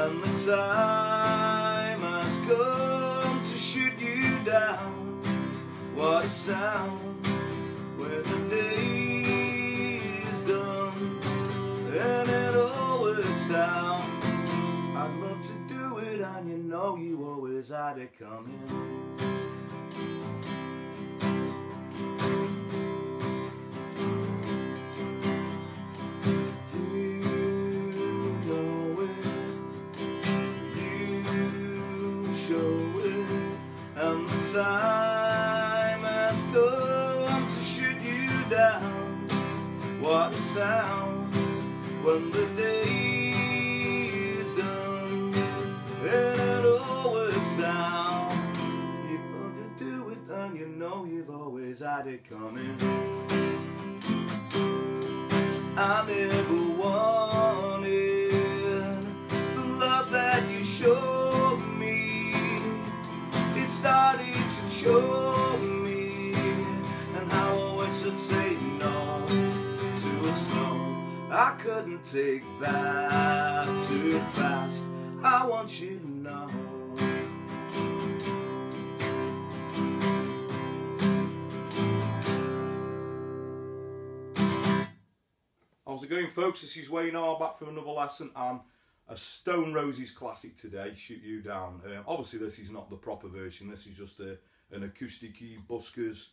and the time has come to shoot you down. What a sound when the day is done and it all works out. I'd love to do it, and you know you always had it coming. And the time has come to shoot you down. What a sound when the day is done and it all works out. You've got to do it, and you know you've always had it coming. I never wanted the love that you showed me. It started to choke me, and how I always would say no to a song I couldn't take back too fast. I want you to know. How's it going, folks? This is Wayne R, back from another lesson, and a Stone Roses classic today, Shoot You Down. Obviously this is not the proper version, this is just an acoustic-y buskers.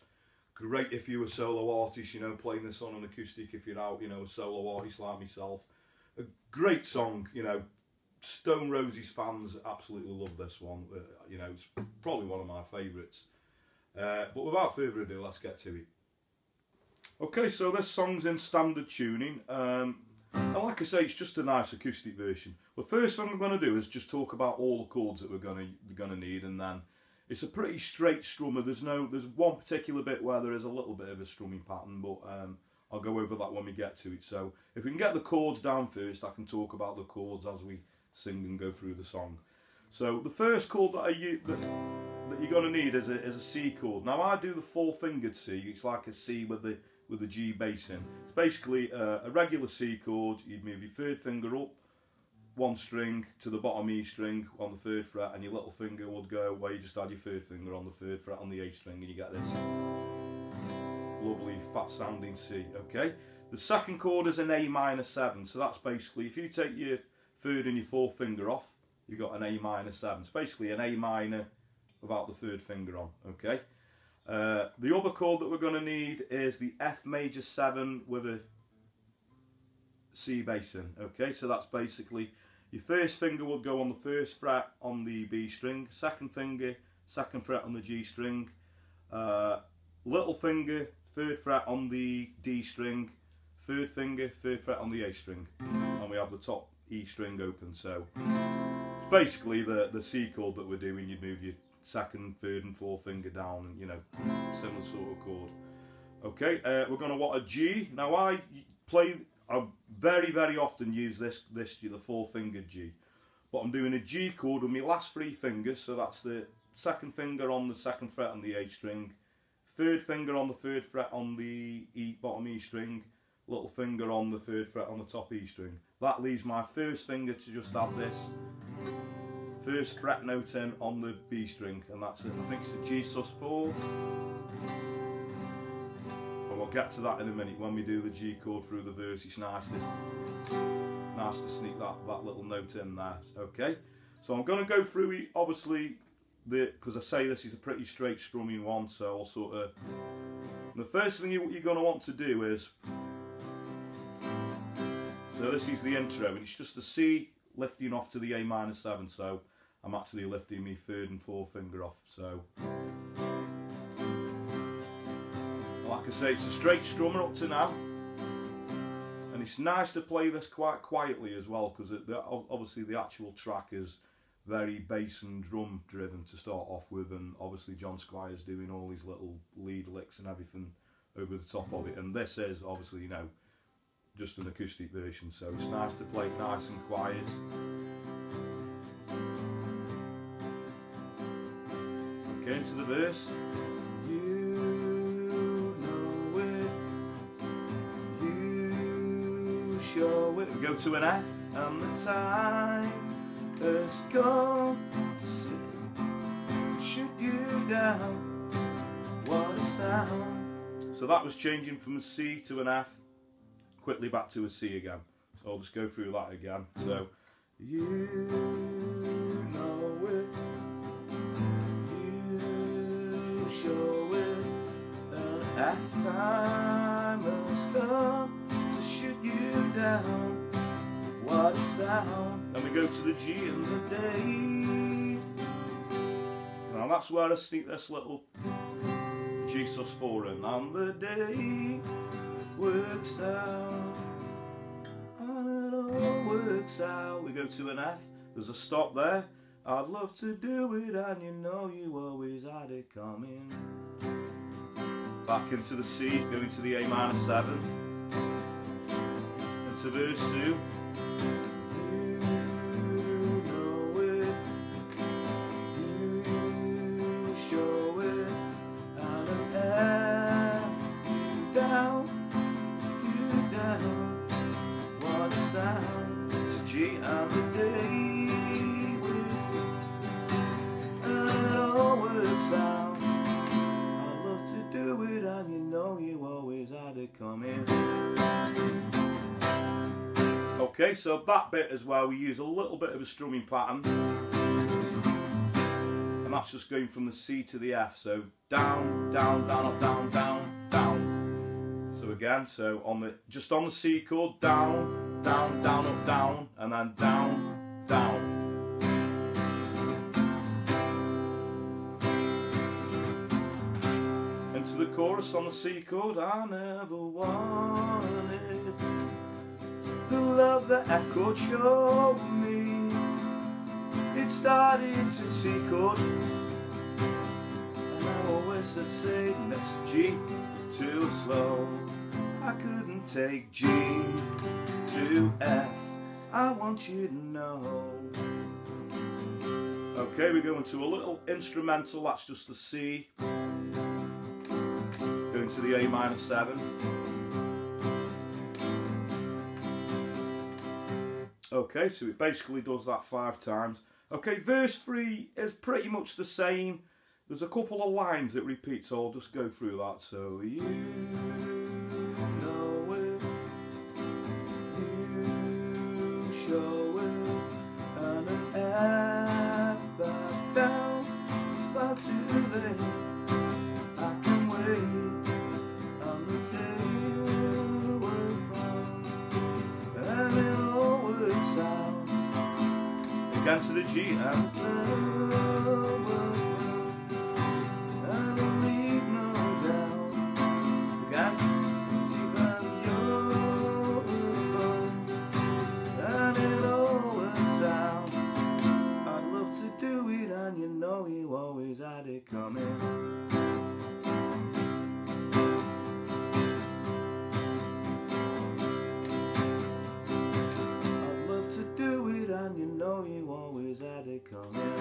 Great if you're a solo artist, you know, playing this on an acoustic if you're out, you know, a solo artist like myself. A great song, you know, Stone Roses fans absolutely love this one. You know, it's probably one of my favourites. But without further ado, let's get to it. Okay, so this song's in standard tuning. And like I say, it's just a nice acoustic version. The first thing I'm going to do is just talk about all the chords that we're going to need, and then it's a pretty straight strummer. There's one particular bit where there is a little bit of a strumming pattern, but I'll go over that when we get to it. So if we can get the chords down first, I can talk about the chords as we sing and go through the song. So the first chord that you're going to need is a C chord. Now I do the 4-fingered C. It's like a C with a G bass in. It's basically a regular C chord. You'd move your 3rd finger up 1 string to the bottom E string on the 3rd fret, and your little finger would go where you just add your 3rd finger on the 3rd fret on the A string, and you get this lovely fat sounding C. Okay. The second chord is an A minor 7. So that's basically, if you take your 3rd and your 4th finger off, you've got an A minor 7. It's basically an A minor without the 3rd finger on. Okay. The other chord that we're going to need is the F major 7 with a C bass in. Okay, so that's basically your 1st finger will go on the 1st fret on the B string, 2nd finger, 2nd fret on the G string, little finger, 3rd fret on the D string, 3rd finger, 3rd fret on the A string, and we have the top E string open. So it's basically the C chord that we're doing. You move your 2nd, 3rd and 4th finger down, and you know, similar sort of chord. Okay, we're going to want a G. Now I very often use this G, the 4-fingered G, but I'm doing a G chord with my last 3 fingers. So that's the 2nd finger on the 2nd fret on the A string, 3rd finger on the 3rd fret on the bottom E string, little finger on the 3rd fret on the top E string. That leaves my 1st finger to just add this 1st fret note in on the B string, and that's it. I think it's a G sus4, and we'll get to that in a minute when we do the G chord through the verse. It's nice to sneak that little note in there. Okay, so I'm going to go through it, obviously, because I say this is a pretty straight strumming one, so I'll sort of, the first thing you're going to want to do is, so this is the intro, and it's just a C lifting off to the A minor 7, so I'm actually lifting my 3rd and 4th finger off. So like I say, it's a straight strummer up to now, and it's nice to play this quite quietly as well, because obviously the actual track is very bass and drum driven to start off with, and obviously John Squire's doing all these little lead licks and everything over the top of it, and this is obviously, you know, just an acoustic version, so it's nice to play nice and quiet. Okay, into the verse. You know it, you show it. We go to an F, and the time has come to shoot you down. What a sound. So that was changing from a C to an F, quickly back to a C again. So I'll just go through that again. So, you know it, you show it, and F time has come to shoot you down. What a sound. Then we go to the G and the D. Now that's where I sneak this little G sus4 in. And the day works out, and it all works out. We go to an F, there's a stop there. I'd love to do it, and you know you always had it coming. Back into the C, going to the A minor 7, into verse 2. G and the day with, and it all works out. I love to do it, and you know you always had it coming. Okay, so that bit is where we use a little bit of a strumming pattern, and that's just going from the C to the F. So down, down, down, up, down, down, down. So again, so on the just on the C chord, down. Down, down, up, down, and then down, down. Into the chorus on the C chord. I never wanted the love that F chord showed me. It started to C chord, and I always said, say, Miss G, too slow. I couldn't take G to F, I want you to know. Okay, we go into a little instrumental, that's just the C. Going to the A minor 7. Okay, so it basically does that 5 times. Okay, verse 3 is pretty much the same. There's a couple of lines that repeat, so I'll just go through that. So, you know it, you show it, and an F back down, it's far too late. I can wait on the day we're wrong, and it all works out. Again to the G and the T. You know you always had it coming. I'd love to do it, and you know you always had it coming.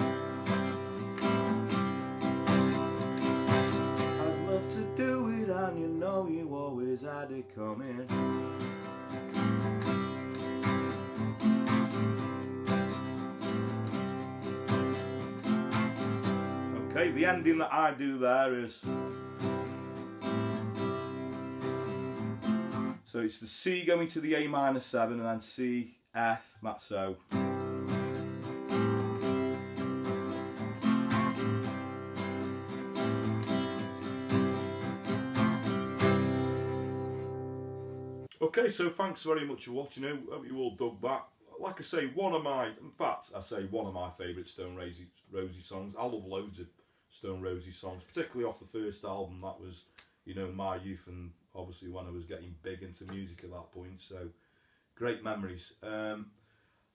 I'd love to do it, and you know you always had it coming. Okay, the ending that I do there is, so it's the C going to the A minor 7 and then C, F, that's so. Okay, so thanks very much for watching. I hope you all dug that. Like I say, in fact, I say one of my favourite Stone Rosie songs. I love loads of Stone Rosie songs, particularly off the first album. That was, you know, my youth, and obviously when I was getting big into music at that point. So, great memories.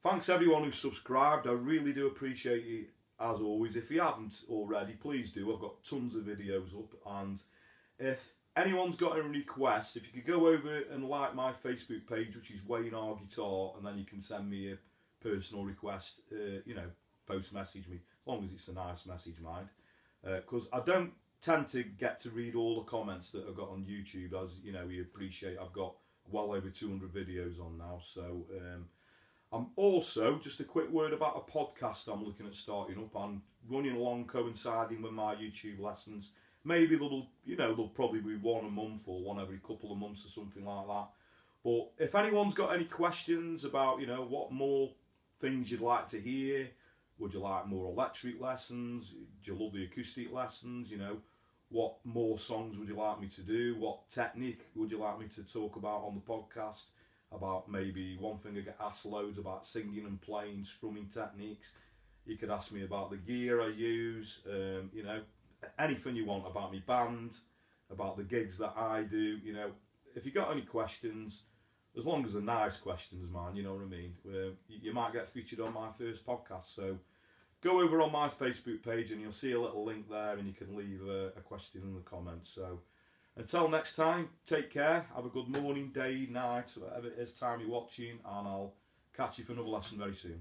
Thanks everyone who subscribed. I really do appreciate you, as always. If you haven't already, please do. I've got tons of videos up, and if anyone's got any requests, if you could go over and like my Facebook page, which is Wayne R Guitar, and then you can send me a personal request, you know, post message me, as long as it's a nice message, mind. Because I don't tend to get to read all the comments that I've got on YouTube, as you know, we appreciate. I've got well over 200 videos on now, so I'm also, just a quick word about a podcast I'm looking at starting up. I'm running along, coinciding with my YouTube lessons. Maybe there'll probably be one a month or one every couple of months or something like that. But if anyone's got any questions about, what more things you'd like to hear, would you like more electric lessons? Do you love the acoustic lessons? What more songs would you like me to do? What technique would you like me to talk about on the podcast? About maybe one thing I get asked loads about, singing and playing, strumming techniques. You could ask me about the gear I use, anything you want about my band, about the gigs that I do. If you got any questions, as long as they're nice questions, man, you know what I mean? You might get featured on my first podcast. So go over on my Facebook page and you'll see a little link there, and you can leave a question in the comments. So until next time, take care, have a good morning, day, night, whatever it is time you're watching, and I'll catch you for another lesson very soon.